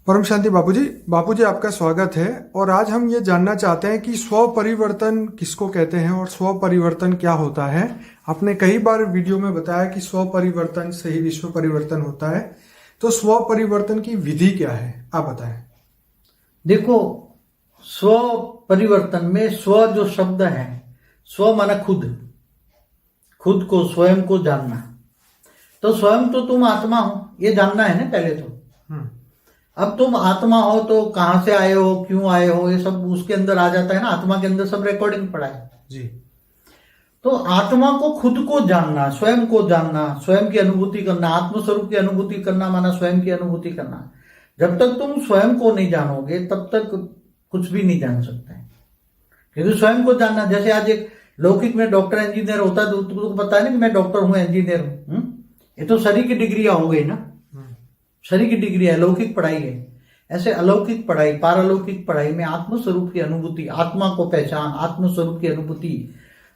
परम शांति बापूजी आपका स्वागत है। और आज हम ये जानना चाहते हैं कि स्व परिवर्तन किसको कहते हैं और स्व परिवर्तन क्या होता है। आपने कई बार वीडियो में बताया कि स्व परिवर्तन से ही विश्व परिवर्तन होता है, तो स्व परिवर्तन की विधि क्या है, आप बताएं। देखो, स्व परिवर्तन में स्व जो शब्द है, स्व माना खुद को, स्वयं को जानना। तो स्वयं तो तुम आत्मा हो, ये जानना है ना पहले तो। अब तुम आत्मा हो तो कहां से आए हो, क्यों आए हो, ये सब उसके अंदर आ जाता है ना। आत्मा के अंदर सब रिकॉर्डिंग पड़ा है जी। तो आत्मा को खुद को जानना, स्वयं को जानना, स्वयं की अनुभूति करना, आत्मस्वरूप की अनुभूति करना माना स्वयं की अनुभूति करना। जब तक तुम स्वयं को नहीं जानोगे तब तक कुछ भी नहीं जान सकते हैं। क्योंकि स्वयं को जानना, जैसे आज एक लौकिक में डॉक्टर इंजीनियर होता है तो तुमको पता है ना कि मैं डॉक्टर हूं, इंजीनियर हूं। ये तो शरीर की डिग्रियां हो गई ना, शरीर की डिग्री है, लौकिक पढ़ाई है। ऐसे अलौकिक पढ़ाई, पारलौकिक पढ़ाई में आत्मस्वरूप की अनुभूति, आत्मा को पहचान, आत्मस्वरूप की अनुभूति।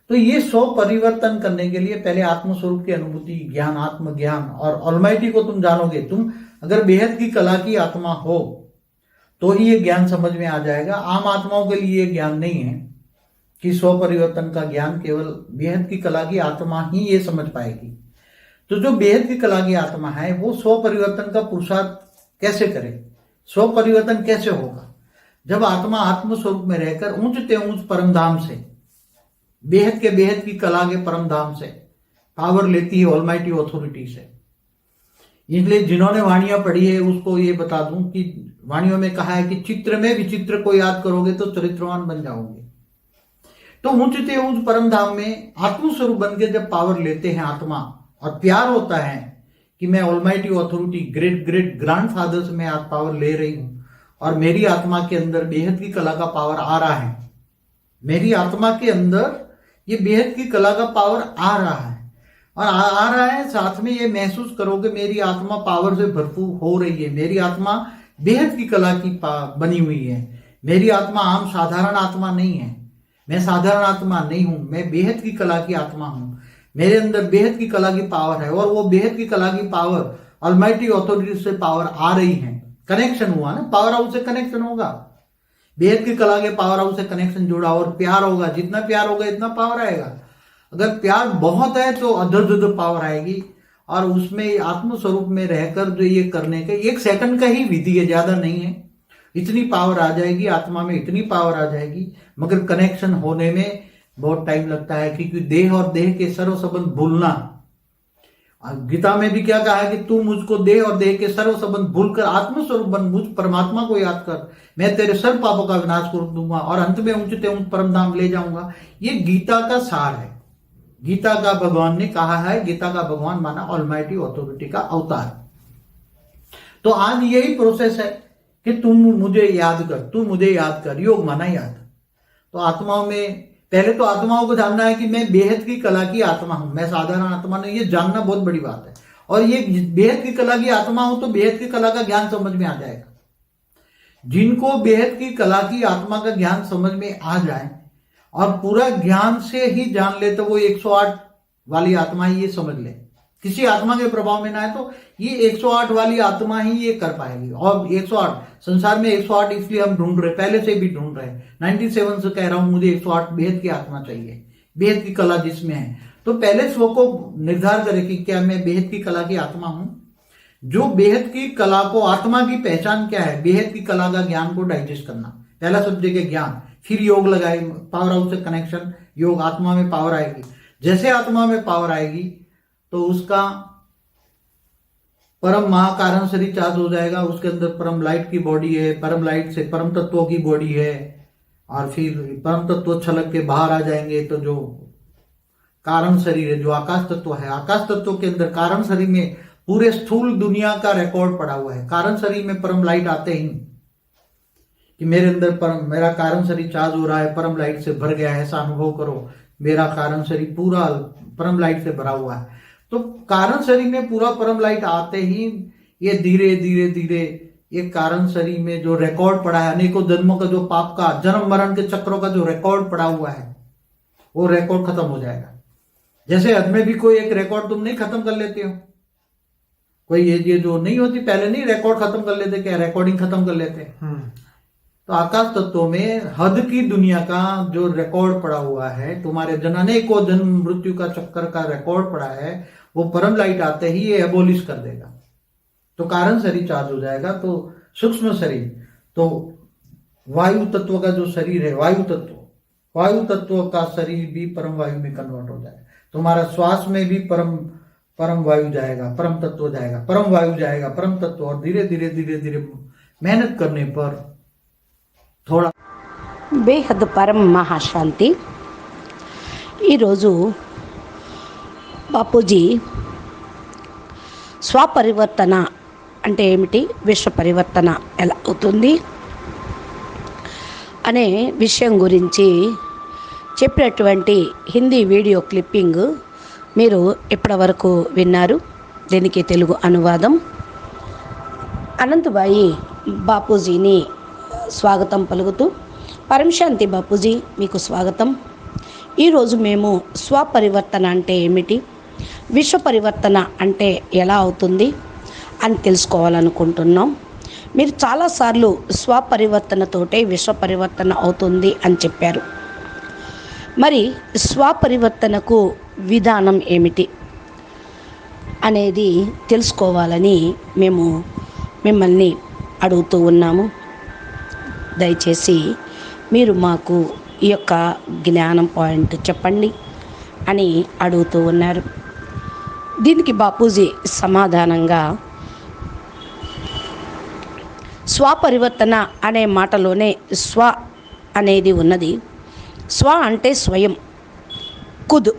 तो ये स्व परिवर्तन करने के लिए पहले आत्मस्वरूप की अनुभूति, ज्ञान, आत्मज्ञान और ऑलमाइटी को तुम जानोगे। तुम अगर बेहद की कला की आत्मा हो तो ही ये ज्ञान समझ में आ जाएगा। आम आत्माओं के लिए ये ज्ञान नहीं है कि स्व परिवर्तन का ज्ञान केवल बेहद की कला की आत्मा ही ये समझ पाएगी। तो जो बेहद की कला की आत्मा है वो स्व परिवर्तन का पुरुषार्थ कैसे करे, स्व परिवर्तन कैसे होगा? जब आत्मा आत्मस्वरूप में रहकर ऊंचते ऊंच परमधाम से, बेहद के बेहद की कला के परमधाम से पावर लेती है, ऑलमाइटी ऑथोरिटी से। इसलिए जिन्होंने वाणियां पढ़ी है उसको ये बता दूं कि वाणियों में कहा है कि चित्र में विचित्र को याद करोगे तो चरित्रवान बन जाओगे। तो ऊंचते ऊंच परमधाम में आत्मस्वरूप बन के जब पावर लेते हैं आत्मा, और प्यार होता है कि मैं almighty authority, great great grandfather से मैं आज पावर ले रही हूं और मेरी आत्मा के अंदर बेहद की कला का पावर आ रहा है। मेरी आत्मा के अंदर ये बेहद की कला का पावर आ रहा है और आ रहा है। साथ में ये महसूस करोगे मेरी आत्मा पावर से भरपूर हो रही है। मेरी आत्मा बेहद की कला की बनी हुई है। मेरी आत्मा आम साधारण आत्मा नहीं है। मैं साधारण आत्मा नहीं हूं, मैं बेहद की कला की आत्मा हूं। मेरे अंदर बेहद की कला की पावर है और वो बेहद की कला की पावर ऑलमाइटी ऑथोरिटी से पावर आ रही है। कनेक्शन हुआ ना, पावर हाउस से कनेक्शन होगा, बेहद की कला के पावर हाउस से कनेक्शन जुड़ा और प्यार होगा। जितना प्यार होगा इतना पावर आएगा। अगर प्यार बहुत है तो अदर पावर आएगी। और उसमें आत्मस्वरूप में रहकर जो ये करने के 1 सेकंड का ही विधि है, ज्यादा नहीं है। इतनी पावर आ जाएगी आत्मा में, इतनी पावर आ जाएगी। मगर कनेक्शन होने में बहुत टाइम लगता है, क्योंकि देह और देह के सर्व संबंध भूलना। गीता में भी क्या कहा है कि तू मुझको देह और देह के सर्व संबंध भूलकर आत्मस्वरूप बन, मुझ परमात्मा को याद कर, मैं तेरे सर्व पापों का विनाश कर दूंगा और अंत में ऊंचते ऊंच परमधाम ले जाऊंगा। ये गीता का सार है। गीता का भगवान ने कहा है, गीता का भगवान माना ऑलमाइटी ऑथोरिटी का अवतार। तो आज यही प्रोसेस है कि तुम मुझे याद कर, तू मुझे याद कर। योग माना याद। तो आत्माओं में पहले तो आत्माओं को जानना है कि मैं बेहद की कला की आत्मा हूं, मैं साधारण आत्मा नहीं। ये जानना बहुत बड़ी बात है। और ये बेहद की कला की आत्मा हूं तो बेहद की कला का ज्ञान समझ में आ जाएगा। जिनको बेहद की कला की आत्मा का ज्ञान समझ में आ जाए और पूरा ज्ञान से ही जान ले तो वो 108 वाली आत्मा ही ये समझ ले। किसी आत्मा के प्रभाव में ना है तो ये 108 वाली आत्मा ही ये कर पाएगी। और 108 संसार में 108 इसलिए हम ढूंढ रहे, पहले से भी ढूंढ रहे। 97 से कह रहा हूं मुझे 108 बेहद की आत्मा चाहिए, बेहद की कला जिसमें है। तो पहले स्व को निर्धार करे कि क्या मैं बेहद की कला की आत्मा हूं। जो बेहद की कला को, आत्मा की पहचान क्या है, बेहद की कला का ज्ञान को डाइजेस्ट करना। पहला सब्जेक्ट है ज्ञान, फिर योग लगाए, पावर हाउस से कनेक्शन, योग, आत्मा में पावर आएगी। जैसे आत्मा में पावर आएगी तो उसका परम महाकारण शरीर चार्ज हो जाएगा। उसके अंदर परम लाइट की बॉडी है, परम लाइट से परम तत्वों की बॉडी है। और फिर परम तत्व छलक के बाहर आ जाएंगे तो जो कारण शरीर है, जो आकाश तत्व है, आकाश तत्व के अंदर कारण शरीर में पूरे स्थूल दुनिया का रिकॉर्ड पड़ा हुआ है। कारण शरीर में परम लाइट आते ही कि मेरे अंदर परम, मेरा कारण शरीर चार्ज हो रहा है, परम लाइट से भर गया है, ऐसा अनुभव करो। मेरा कारण शरीर पूरा परम लाइट से भरा हुआ है। तो कारण शरीर में पूरा परम लाइट आते ही ये धीरे धीरे धीरे ये कारण शरीर में जो रिकॉर्ड पड़ा है, अनेकों जन्मों का जो पाप का, जन्म मरण के चक्रों का जो रिकॉर्ड पड़ा हुआ है, वो रिकॉर्ड खत्म हो जाएगा। जैसे हद में भी कोई एक रिकॉर्ड तुम नहीं खत्म कर लेते हो, कोई ये जो नहीं होती, पहले नहीं रिकॉर्ड खत्म कर लेते, क्या रिकॉर्डिंग खत्म कर लेते। तो आकाश तत्वों में हद की दुनिया का जो रिकॉर्ड पड़ा हुआ है, तुम्हारे जनने को जन्म मृत्यु का चक्कर का रिकॉर्ड पड़ा है, वो परम लाइट आते ही ये एबोलिश कर देगा। तो कारण शरीर चार्ज हो जाएगा। तो सूक्ष्म शरीर, तो वायु तत्व का जो शरीर है, वायु तत्व का शरीर भी परम वायु में कन्वर्ट हो जाएगा। तुम्हारा श्वास में भी परम वायु जाएगा, परम तत्व जाएगा, परम वायु जाएगा, परम तत्व। और धीरे धीरे मेहनत करने पर थोड़ा బేహద్ పరం మహాశాంతి. ఈరోజు బాపూజీ స్వపరివర్తన అంటే ఏమిటి, విశ్వ పరివర్తన ఎలా అవుతుంది అనే విషయం గురించి చెప్పినటువంటి హిందీ వీడియో క్లిప్పింగ్ మీరు ఇప్పటివరకు విన్నారు. దీనికి తెలుగు అనువాదం. అనంతబాయి బాపూజీని స్వాగతం పలుకుతూ, పరమశాంతి బాపూజీ మీకు స్వాగతం. ఈరోజు మేము స్వపరివర్తన అంటే ఏమిటి, విశ్వ పరివర్తన అంటే ఎలా అవుతుంది అని తెలుసుకోవాలనుకుంటున్నాం. మీరు చాలాసార్లు స్వపరివర్తనతోటే విశ్వ పరివర్తన అవుతుంది అని చెప్పారు. మరి స్వపరివర్తనకు విధానం ఏమిటి అనేది తెలుసుకోవాలని మేము మిమ్మల్ని అడుగుతూ ఉన్నాము. దయచేసి మీరు మాకు ఈ యొక్క జ్ఞానం పాయింట్ చెప్పండి అని అడుగుతూ ఉన్నారు. దీనికి బాపూజీ సమాధానంగా, స్వపరివర్తన అనే మాటలోనే స్వ అనేది ఉన్నది. స్వ అంటే స్వయం, ఖుద్,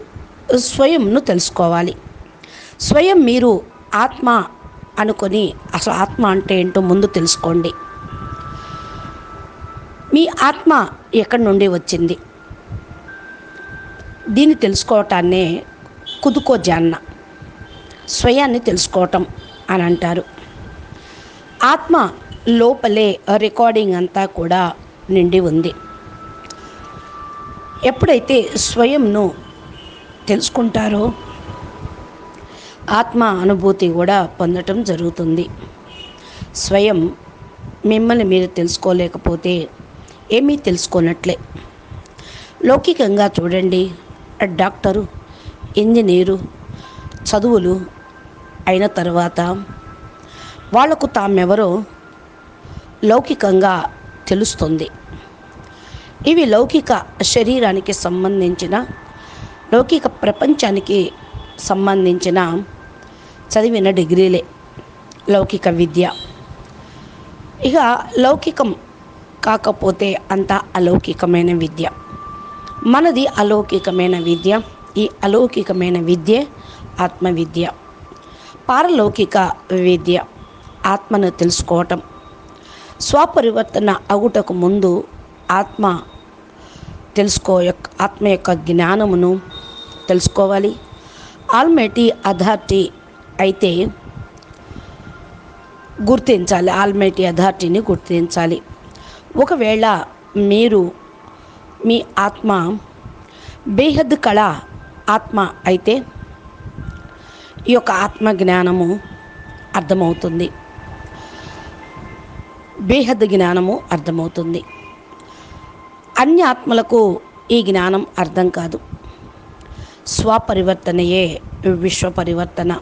స్వయంను తెలుసుకోవాలి. స్వయం మీరు ఆత్మ అనుకొని అసలు ఆత్మ అంటే ఏంటో ముందు తెలుసుకోండి. మీ ఆత్మ ఎక్కడి నుండి వచ్చింది, దీన్ని తెలుసుకోవటాన్నే ఖుద్కో జాన్న, స్వయాన్ని తెలుసుకోవటం అని అంటారు. ఆత్మ లోపలే రికార్డింగ్ అంతా కూడా నిండి ఉంది. ఎప్పుడైతే స్వయంను తెలుసుకుంటారో ఆత్మ అనుభూతి కూడా పొందటం జరుగుతుంది. స్వయం మిమ్మల్ని మీరు తెలుసుకోలేకపోతే ఏమీ తెలుసుకోనట్లే. లౌకికంగా చూడండి, డాక్టరు, ఇంజనీరు చదువులు అయిన తర్వాత వాళ్లకు తామెవరో లౌకికంగా తెలుస్తుంది. ఇవి లౌకిక శరీరానికి సంబంధించిన, లౌకిక ప్రపంచానికి సంబంధించిన చదివిన డిగ్రీలే లౌకిక విద్య. ఇక లౌకికం కాకపోతే అంతా అలౌకికమైన విద్య. మనది అలౌకికమైన విద్య. ఈ అలౌకికమైన విద్య ఆత్మవిద్య. పారలౌకిక విద్య ఆత్మను తెలుసుకోవటం. స్వపరివర్తన అగుటకు ముందు ఆత్మ యొక్క జ్ఞానమును తెలుసుకోవాలి. ఆల్మైటీ అథారిటీ అయితే గుర్తించాలి, ఆల్మైటీ అథారిటీని గుర్తించాలి. ఒకవేళ మీరు మీ ఆత్మ బేహద్ కళ ఆత్మ అయితే ఈ యొక్క ఆత్మ జ్ఞానము అర్థమవుతుంది, బేహద్ జ్ఞానము అర్థమవుతుంది. అన్య ఆత్మలకు ఈ జ్ఞానం అర్థం కాదు. స్వపరివర్తనయే విశ్వ పరివర్తన.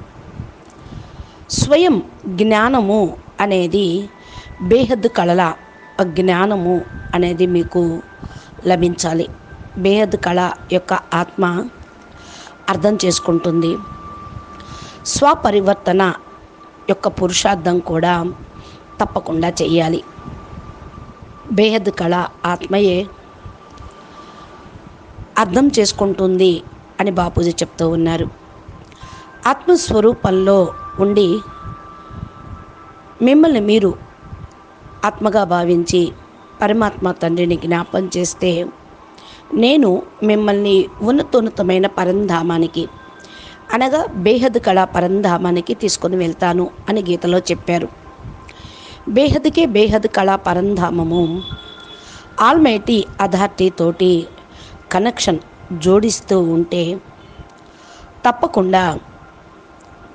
స్వయం జ్ఞానము అనేది బేహద్ కళల జ్ఞానము అనేది మీకు లభించాలి. బేహద్ కళ యొక్క ఆత్మ అర్థం చేసుకుంటుంది. స్వపరివర్తన యొక్క పురుషార్థం కూడా తప్పకుండా చెయ్యాలి. బేహద్ కళ ఆత్మయే అర్థం చేసుకుంటుంది అని బాపూజీ చెప్తూ ఉన్నారు. ఆత్మస్వరూపంలో ఉండి మిమ్మల్ని మీరు ఆత్మగా భావించి పరమాత్మ తండ్రిని జ్ఞాపం చేస్తే, నేను మిమ్మల్ని ఉన్నతోన్నతమైన పరంధామానికి, అనగా బేహద్ కళా పరంధామానికి తీసుకొని వెళ్తాను అని గీతలో చెప్పారు. బేహద్కే బేహద్ కళా పరంధామము ఆల్మైటీ అథారిటీ తోటి కనెక్షన్ జోడిస్తూ ఉంటే తప్పకుండా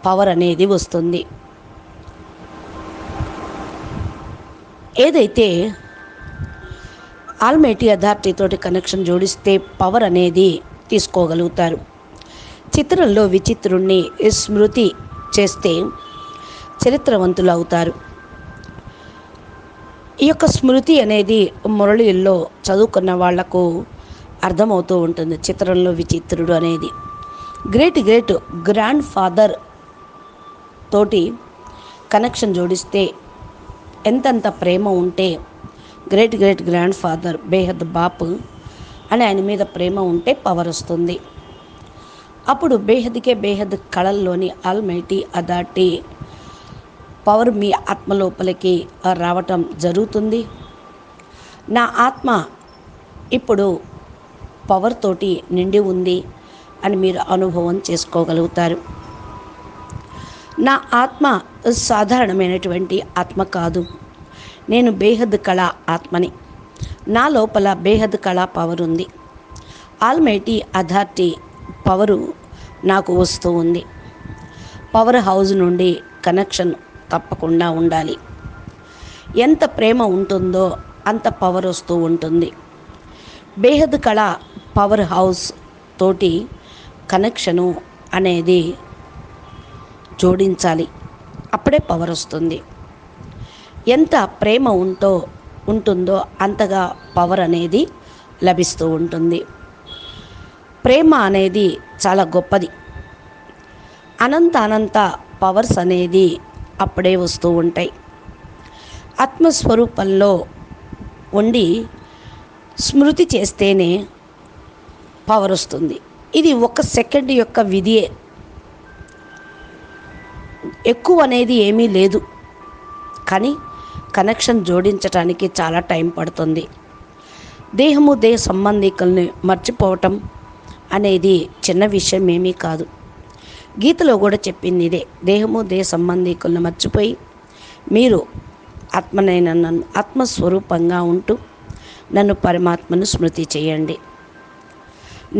పవర్ అనేది వస్తుంది. ఏదైతే ఆల్మైటీ అథారిటీ తోటి కనెక్షన్ జోడిస్తే పవర్ అనేది తీసుకోగలుగుతారు. చిత్రంలో విచిత్రుణ్ణి స్మృతి చేస్తే చరిత్రవంతులు అవుతారు. ఈ యొక్క స్మృతి అనేది మురళిలో చదువుకున్న వాళ్లకు అర్థమవుతూ ఉంటుంది. చిత్రంలో విచిత్రుడు అనేది గ్రేట్ గ్రాండ్ ఫాదర్ తోటి కనెక్షన్ జోడిస్తే ఎంతంత ప్రేమ ఉంటే, గ్రేట్ గ్రాండ్ ఫాదర్ బేహద్ బాపు అని ఆయన మీద ప్రేమ ఉంటే పవర్ వస్తుంది. అప్పుడు బేహద్కే బేహద్ కళల్లోని ఆల్మైటీ అథారిటీ పవర్ మీ ఆత్మ లోపలికి రావటం జరుగుతుంది. నా ఆత్మ ఇప్పుడు పవర్ తోటి నిండి ఉంది అని మీరు అనుభవం చేసుకోగలుగుతారు. నా ఆత్మ సాధారణమైనటువంటి ఆత్మ కాదు, నేను బేహద్ కళ ఆత్మని. నా లోపల బేహద్ కళ పవర్ ఉంది. ఆల్మైటీ అథారిటీ పవరు నాకు వస్తూ ఉంది. పవర్ హౌస్ నుండి కనెక్షన్ తప్పకుండా ఉండాలి. ఎంత ప్రేమ ఉంటుందో అంత పవర్ వస్తూ ఉంటుంది. బేహద్ కళ పవర్ హౌస్ తోటి కనెక్షను అనేది జోడించాలి, అప్పుడే పవర్ వస్తుంది. ఎంత ప్రేమ ఉంటుందో అంతగా పవర్ అనేది లభిస్తూ ఉంటుంది. ప్రేమ అనేది చాలా గొప్పది. అనంత పవర్స్ అనేది అప్పుడే వస్తూ ఉంటాయి. ఆత్మస్వరూపంలో ఉండి స్మృతి చేస్తేనే పవర్ వస్తుంది. ఇది 1 సెకండ్ యొక్క విధియే, ఎక్కువ అనేది ఏమీ లేదు. కానీ కనెక్షన్ జోడించడానికి చాలా టైం పడుతుంది. దేహ సంబంధికుల్ని మర్చిపోవటం అనేది చిన్న విషయం ఏమీ కాదు. గీతలో కూడా చెప్పింది ఇదే. దేహ సంబంధికులను మర్చిపోయి మీరు ఆత్మనైన నన్ను ఆత్మస్వరూపంగా ఉంటూ నన్ను పరమాత్మను స్మృతి చేయండి.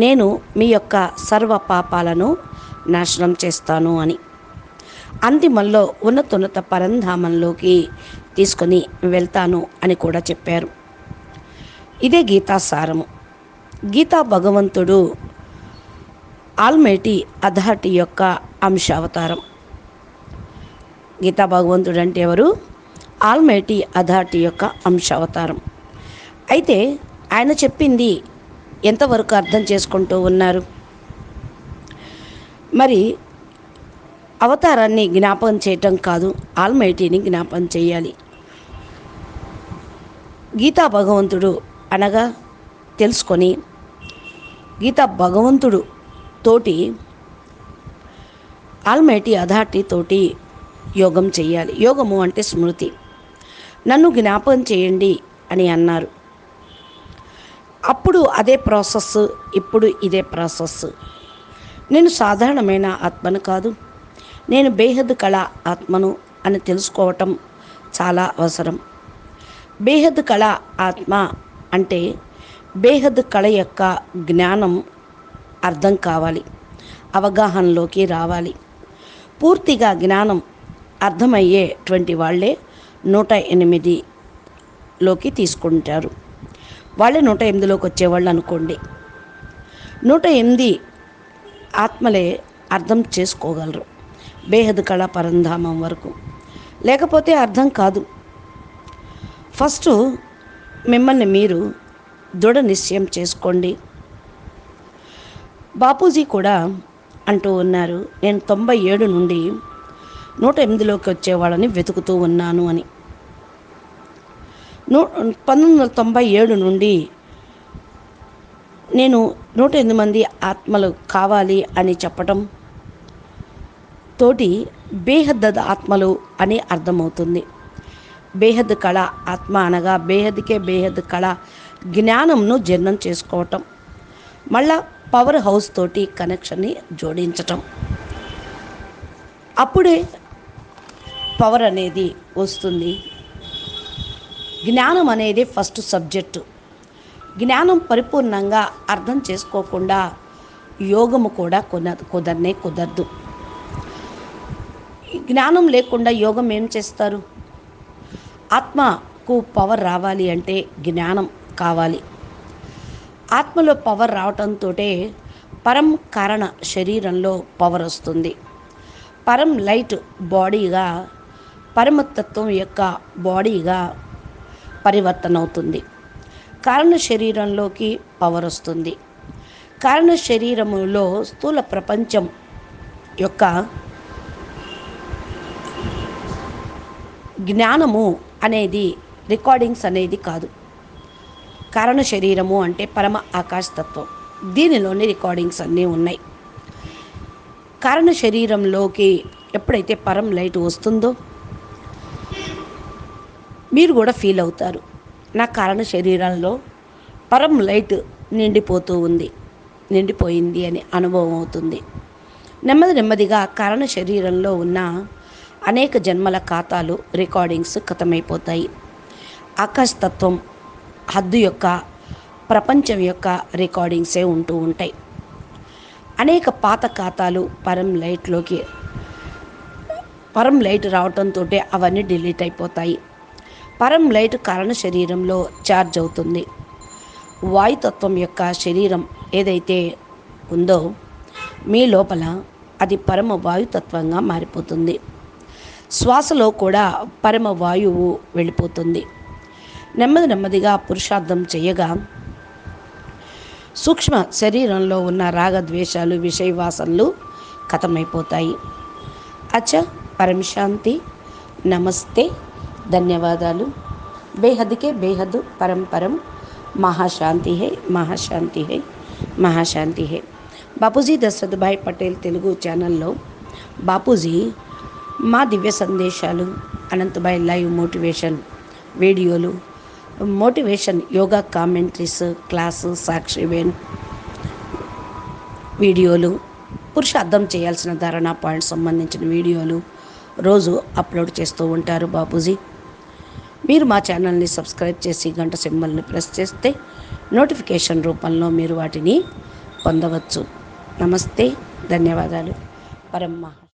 నేను మీ యొక్క సర్వ పాపాలను నాశనం చేస్తాను అని. అంతిమంలో ఉన్నత పరంధామంలోకి తీసుకొని వెళ్తాను అని కూడా చెప్పారు. ఇదే గీతా సారము. గీతా భగవంతుడు ఆల్మైటీ అథారిటీ యొక్క అంశావతారం. గీతా భగవంతుడు అంటే ఎవరు? ఆల్మైటీ అథారిటీ యొక్క అంశావతారం. అయితే ఆయన చెప్పింది ఎంతవరకు అర్థం చేసుకుంటూ ఉన్నారు? మరి అవతారాన్ని జ్ఞాపకం చేయటం కాదు, ఆల్మైటీని జ్ఞాపకం చేయాలి. గీతా భగవంతుడు అనగా తెలుసుకొని గీతా భగవంతుడు తోటి ఆల్మైటీ అథారిటీ తోటి యోగం చేయాలి. యోగము అంటే స్మృతి. నన్ను జ్ఞాపకం చేయండి అని అన్నారు. అప్పుడు అదే ప్రాసెస్, ఇప్పుడు ఇదే ప్రాసెస్. నేను సాధారణమైన ఆత్మను కాదు, నేను బేహద్ కళ ఆత్మను అని తెలుసుకోవటం చాలా అవసరం. బేహద్ కళ ఆత్మ అంటే బేహద్ కళ యొక్క జ్ఞానం అర్థం కావాలి, అవగాహనలోకి రావాలి. పూర్తిగా జ్ఞానం అర్థమయ్యేటువంటి వాళ్ళే 108లోకి తీసుకుంటారు. వాళ్ళే 108లోకి వచ్చేవాళ్ళు అనుకోండి. 108 ఆత్మలే అర్థం చేసుకోగలరు బేహద్ కళ పరంధామం వరకు, లేకపోతే అర్థం కాదు. ఫస్ట్ మిమ్మల్ని మీరు దృఢ నిశ్చయం చేసుకోండి. బాపూజీ కూడా అంటూ ఉన్నారు, నేను 97 నుండి 108లోకి వచ్చేవాళ్ళని వెతుకుతూ ఉన్నాను అని. 1997 నుండి నేను 108 మంది ఆత్మలు కావాలి అని చెప్పటం తోటి బేహద్ ఆత్మలు అని అర్థమవుతుంది. బేహద్ కళ ఆత్మ అనగా బేహద్కే బేహద్ కళ జ్ఞానంను జీర్ణం చేసుకోవటం, మళ్ళా పవర్ హౌస్ తోటి కనెక్షన్ని జోడించటం, అప్పుడే పవర్ అనేది వస్తుంది. జ్ఞానం అనేది ఫస్ట్ సబ్జెక్టు. జ్ఞానం పరిపూర్ణంగా అర్థం చేసుకోకుండా యోగము కూడా కుదరదు. జ్ఞానం లేకుండా యోగం ఏం చేస్తారు? ఆత్మ ఆత్మకు పవర్ రావాలి అంటే జ్ఞానం కావాలి. ఆత్మలో పవర్ రావటంతో పరం కారణ శరీరంలో పవర్ వస్తుంది. పరం లైట్ బాడీగా పరమతత్వం యొక్క బాడీగా పరివర్తన అవుతుంది. కారణ శరీరంలోకి పవర్ వస్తుంది. కారణ శరీరములో స్థూల ప్రపంచం యొక్క జ్ఞానము అనేది రికార్డింగ్స్ అనేది కాదు. కారణ శరీరము అంటే పరమ ఆకాశతత్వం, దీనిలోని రికార్డింగ్స్ అన్నీ ఉన్నాయి. కారణ శరీరంలోకి ఎప్పుడైతే పరం లైట్ వస్తుందో మీరు కూడా ఫీల్ అవుతారు, నా కారణ శరీరంలో పరం లైట్ నిండిపోయింది అని అనుభవం అవుతుంది. నెమ్మదిగా కారణ శరీరంలో ఉన్న అనేక జన్మల ఖాతాలు రికార్డింగ్స్ ఖతమైపోతాయి. ఆకాశతత్వం హద్దు యొక్క ప్రపంచం యొక్క రికార్డింగ్సే ఉంటూ ఉంటాయి. అనేక పాత ఖాతాలు పరం లైట్ రావటంతో అవన్నీ డిలీట్ అయిపోతాయి. పరం లైట్ కారణ శరీరంలో ఛార్జ్ అవుతుంది. వాయుతత్వం యొక్క శరీరం ఏదైతే ఉందో మీ లోపల అది పరమ వాయుతత్వంగా మారిపోతుంది. శ్వాసలో కూడా పరమ వాయువు వెళ్ళిపోతుంది. నెమ్మదిగా పురుషార్థం చేయగా సూక్ష్మ శరీరంలో ఉన్న రాగద్వేషాలు విషయవాసనలు ఖతమైపోతాయి. అచ్చా, పరం శాంతి, నమస్తే, ధన్యవాదాలు. బేహద్కే బేహద్ పరం మహాశాంతి హై, మహాశాంతి హై, మహాశాంతి హై. బాపూజీ దశరథ్ భాయ్ పటేల్ తెలుగు ఛానల్లో బాపూజీ మా దివ్య సందేశాలు, Anantbhai live motivation videos, motivation yoga commentaries, class, సాక్షివేన్ వీడియోలు, పురుషార్థం చేయాల్సిన ధారణా పాయింట్ సంబంధించిన వీడియోలు రోజు అప్లోడ్ చేస్తూ ఉంటారు బాపూజీ. మీరు మా ఛానల్ని సబ్స్క్రైబ్ చేసి గంట సింబల్ని ప్రెస్ చేస్తే నోటిఫికేషన్ రూపంలో మీరు వాటిని పొందవచ్చు. నమస్తే, ధన్యవాదాలు. పరం మహా